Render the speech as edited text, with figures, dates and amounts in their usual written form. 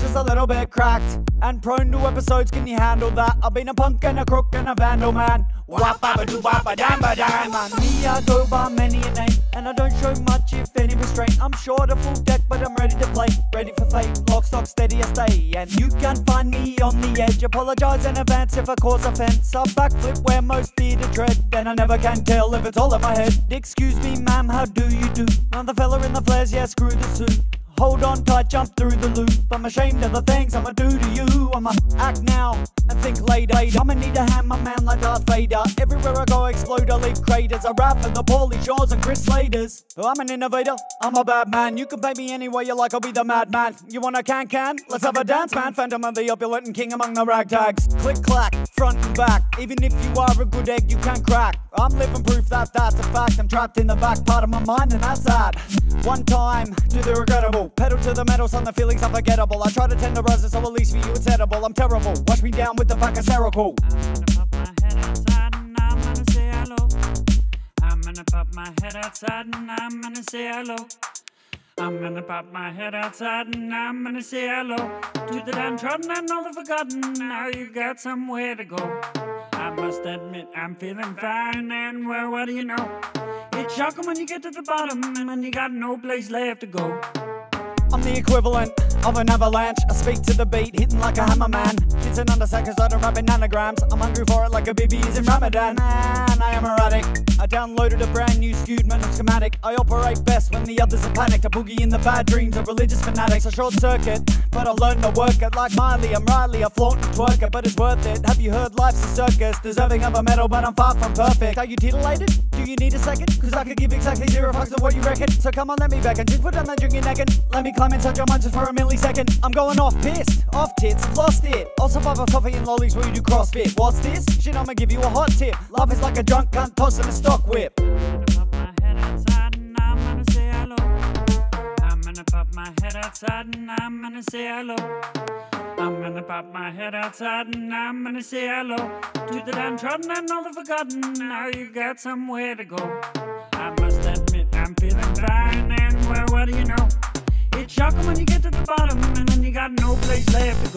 just a little bit cracked and prone to episodes. Can you handle that? I've been a punk and a crook and a vandal, man. Wap-a-ba-doo-wap-a-dam-ba-dam. Man, me, I go by many a name, and I don't show much, if any, restraint. I'm short of full deck, but I'm ready to play. Ready for fate, lock, stock, steady, I stay. And you can find me on the edge. Apologise in advance if I cause offence. I backflip where most fear to tread, then I never can tell if it's all in my head. Excuse me, ma'am, how do you do? I'm the fella in the flares, yeah, screw the suit. Hold on tight, jump through the loop. I'm ashamed of the things I'ma do to you. I'ma act now and think later. I'ma need a hammer man like Darth Vader. Everywhere I go I explode, I leave craters. I rap for the Pauly Shaws and Chris Slaters. I'm an innovator, I'm a bad man. You can pay me any way you like, I'll be the madman. You want a can? Let's have a dance, man. Phantom of the opulent and king among the ragtags. Click clack, front and back. Even if you are a good egg, you can crack. I'm living proof that that's a fact. I'm trapped in the back part of my mind, and that's that. One time, do the regrettable. Pedal to the metal, son, the feelings unforgettable. I try to tenderize it, so at least for you it's edible. I'm terrible, wash me down with the back hysterical. I'm gonna pop my head outside and I'm gonna say hello. I'm gonna pop my head outside and I'm gonna say hello. To the downtrodden and all the forgotten, now you got somewhere to go. I must admit I'm feeling fine, and well, what do you know? It's shocking when you get to the bottom and you got no place left to go. I'm the equivalent of an avalanche. I speak to the beat, hitting like a hammer man. It's an understack cause I don't rap in anagrams. I'm hungry for it like a BB is in Ramadan. Man, I am erratic. I downloaded a brand new skewed mental schematic. I operate best when the others are panicked. I boogie in the bad dreams of religious fanatics. I short circuit, but I learned to work it like Miley. I'm Riley, I flaunt and twerk it, but it's worth it. Have you heard life's a circus? Deserving of a medal, but I'm far from perfect. Are you titillated? Do you need a second? Cause I could give exactly 0 fucks of what you reckon. So come on, let me beckon. Just put down that drink you're necking. Let me climb inside your mind just for a millisecond. I'm going off pissed, off tits, lost it. Also survive off coffee and lollies while you do CrossFit. What's this? Shit, I'ma give you a hot tip. Love is like a drunk cunt tossing a stock whip. I'm gonna pop my head outside and I'm gonna say hello. I'm gonna pop my head outside and I'm gonna say hello. I'm gonna pop my head outside and I'm gonna say hello. To the downtrodden and all the forgotten, now you got somewhere to go. I must admit I'm feeling fine, and well, what do you know? It's shocking when you get to the bottom and then you got no place left to go.